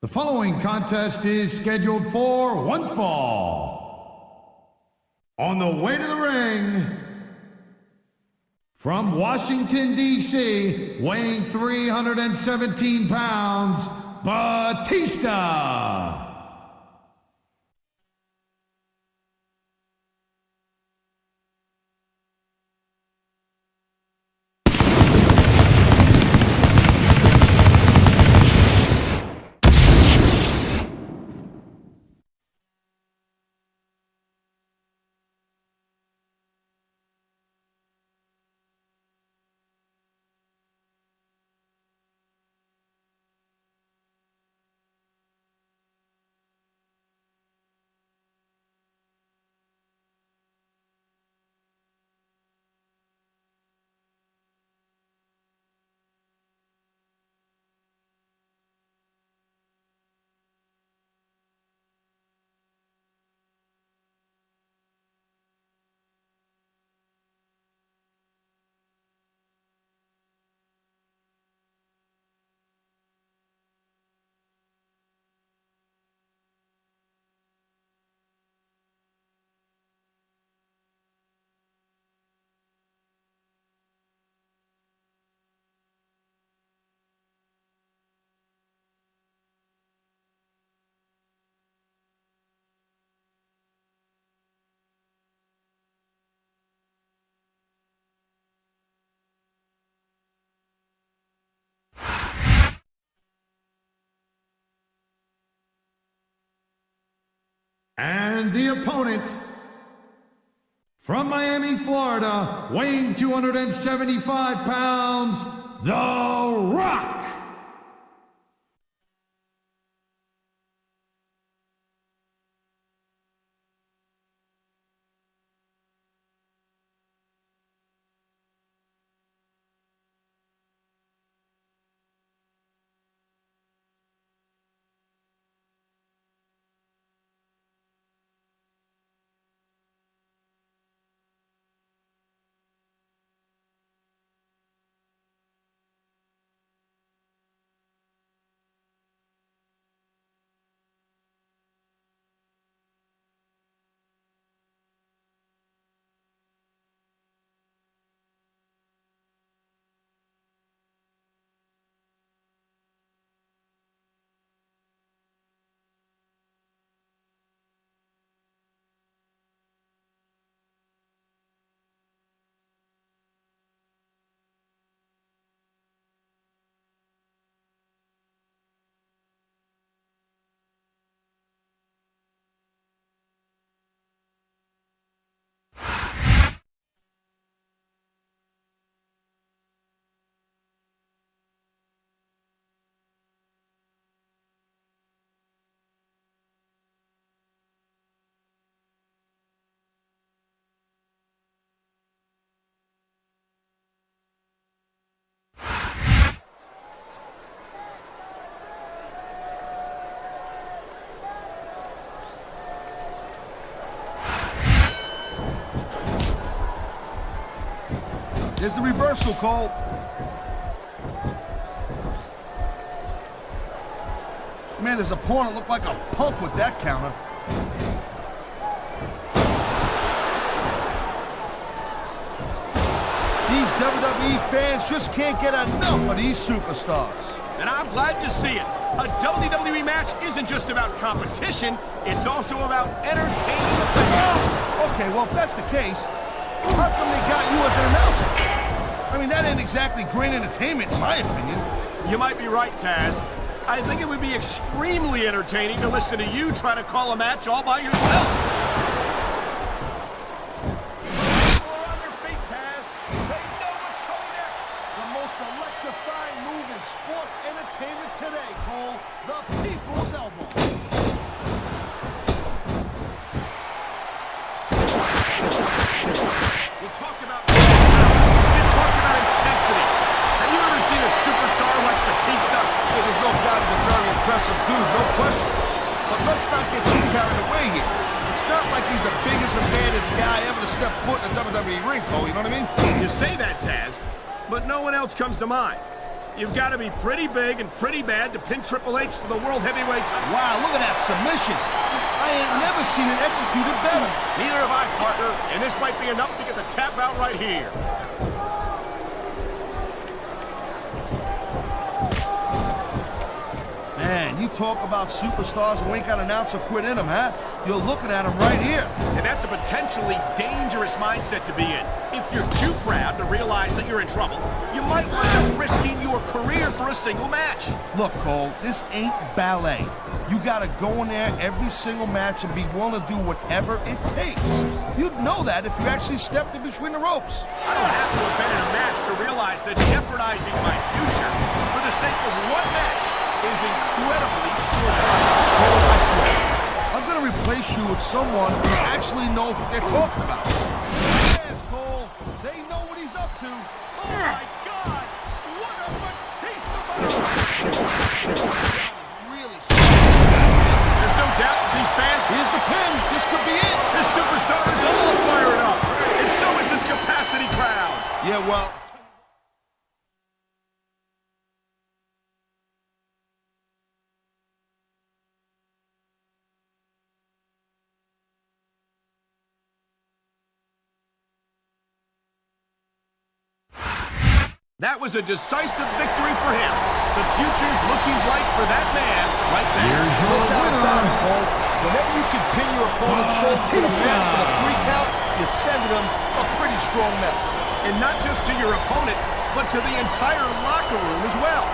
The following contest is scheduled for one fall. On the way to the ring, from Washington, D.C., weighing 317 pounds, Batista. And the opponent, from Miami, Florida, weighing 275 pounds, The Rock. There's the reversal, Cole. Man, his opponent looked like a punk with that counter. These WWE fans just can't get enough of these superstars. And I'm glad to see it. A WWE match isn't just about competition, it's also about entertaining the fans. Okay, well, if that's the case, how come they got you as an announcer? I mean, that ain't exactly great entertainment, in my opinion. You might be right, Taz. I think it would be extremely entertaining to listen to you try to call a match all by yourself. More on their feet, Taz. They know what's coming next. The most electrifying move in sports entertainment today, Cole. The People's Elbow. You talked about intensity. Have you ever seen a superstar like Batista? Hey, there's no doubt he's a very impressive dude, no question. But let's not get too carried away here. It's not like he's the biggest and baddest guy ever to step foot in a WWE ring, Cole, you know what I mean? You say that, Taz, but no one else comes to mind. You've got to be pretty big and pretty bad to pin Triple H for the World Heavyweight title. Wow, look at that submission. I ain't never seen it executed better. Neither have I, partner, and this might be enough to get the tap out right here. Man, you talk about superstars who ain't got an ounce of quit in them, huh? You're looking at them right here. And that's a potentially dangerous mindset to be in. If you're too proud to realize that you're in trouble, you might wind up risking your career for a single match. Look, Cole, this ain't ballet. You gotta go in there every single match and be willing to do whatever it takes. You'd know that if you actually stepped in between the ropes. I don't have to have been in a match to realize that jeopardizing my future for the sake of one match is incredibly short-sighted. Cole, I swear, I'm gonna replace you with someone who actually knows what they're talking about. Fans, Cole, they know what he's up to. Oh my God! What a Batista bomb! Really this guy's good. There's no doubt that these fans, Here's the pin. This could be it. this superstar is all fired up. And so is this capacity crowd. Yeah, well... That was a decisive victory for him. The future's looking bright for that man right there. Here's your No doubt about it, winner, Cole. Whenever you can pin your opponent's shoulder to the mat for the 3 count, you're sending them a pretty strong message. And not just to your opponent, but to the entire locker room as well.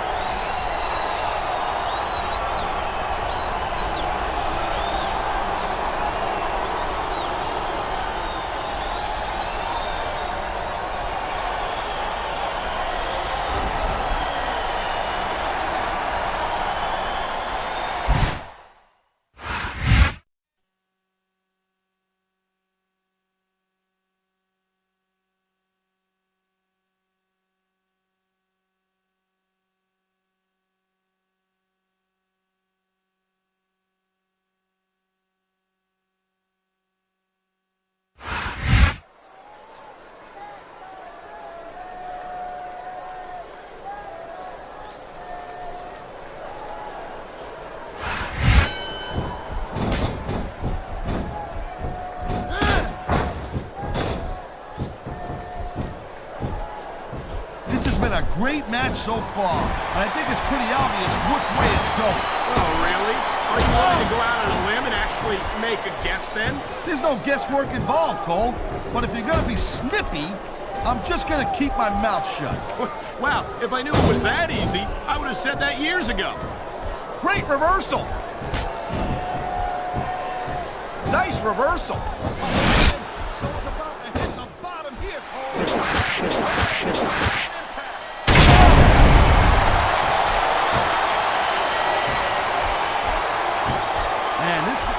This has been a great match so far, and I think it's pretty obvious which way it's going. Oh, really? Are you willing to go out on a limb and actually make a guess then? There's no guesswork involved, Cole. But if you're gonna be snippy, I'm just gonna keep my mouth shut. Wow, if I knew it was that easy, I would have said that years ago. Great reversal. Nice reversal. Someone's about to hit the bottom here, Cole.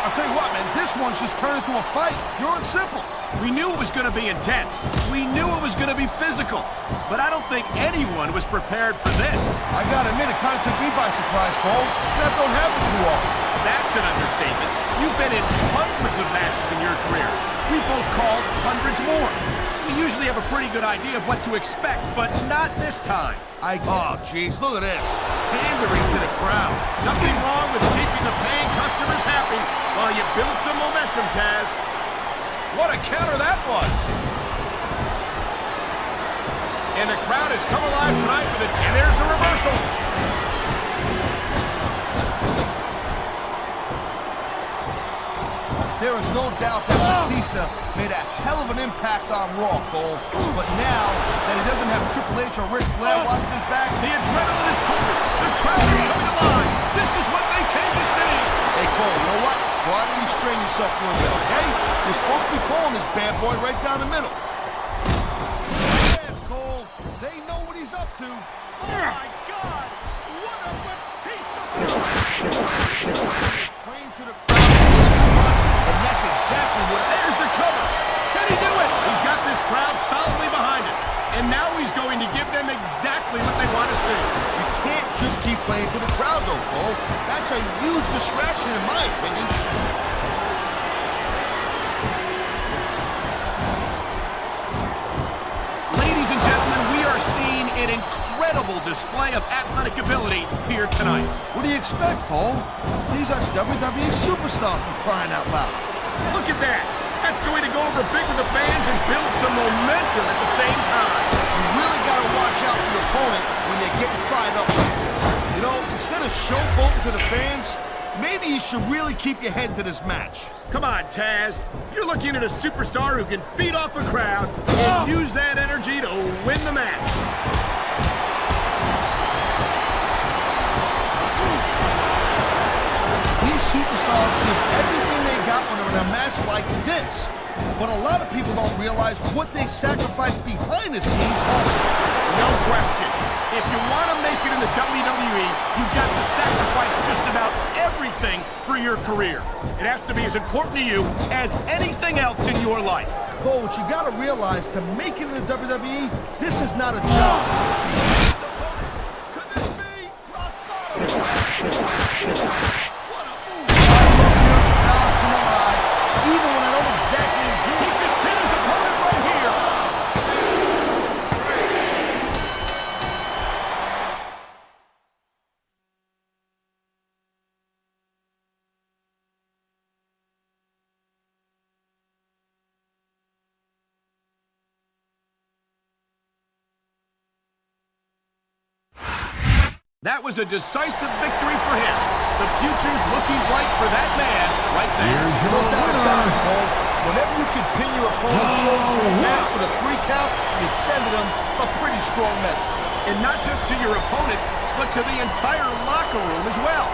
I'll tell you what, man, this one's just turned into a fight, pure and simple. We knew it was going to be intense. We knew it was going to be physical. But I don't think anyone was prepared for this. I gotta admit, it kind of took me by surprise, Cole. That don't happen too often. That's an understatement. You've been in hundreds of matches in your career. We both called hundreds more. We usually have a pretty good idea of what to expect, but not this time. Oh, jeez, look at this. Pandering to the crowd. Nothing wrong with keeping the paying customers happy while you build some momentum, Taz. What a counter that was. And the crowd has come alive tonight with it. And there's the reversal. There is no doubt that Batista made a hell of an impact on Raw, Cole. But now that he doesn't have Triple H or Ric Flair watching his back, The adrenaline is pumping. The crowd is coming alive. This is what they came to see. hey, Cole, you know what? Try to restrain yourself a little bit, okay? You're supposed to be calling this bad boy right down the middle. Fans, Cole, they know what he's up to. Oh, my God. What a Batista. Playing to the crowd a little too much, and that's exactly what... There's the cover. Can he do it? He's got this crowd solidly behind him. And now he's going to give them exactly what they want to see. You can't just keep playing to the crowd, though, Cole. That's a huge distraction, in my opinion. Ladies and gentlemen, we are seeing an incredible display of athletic ability here tonight. What do you expect, Cole? These are WWE superstars for crying out loud. Look at that. That's going to go over big with the fans and build some momentum at the same time. You really got to watch out for your opponent when they're getting fired up like this. You know, instead of showboating to the fans, maybe you should really keep your head to this match. Come on, Taz. You're looking at a superstar who can feed off a crowd and use that energy to win the match. These superstars give everything they got when they're in a match like this. But a lot of people don't realize what they sacrifice behind the scenes also. No question. If you want to make it in the WWE, you've got to sacrifice just about everything for your career. It has to be as important to you as anything else in your life. Cole, what you got to realize, to make it in the WWE, this is not a job. Could this be rock bottom? What a move! Come on. Even when I don't exactly agree, He could pin his opponent right here. That was a decisive victory for him. The future's looking bright for that man right there. Here's your no doubt about it, winner. Cole. Whenever you can pin your opponent's shoulder to the mat with a 3 count, you're sending them a pretty strong message. And not just to your opponent, but to the entire locker room as well.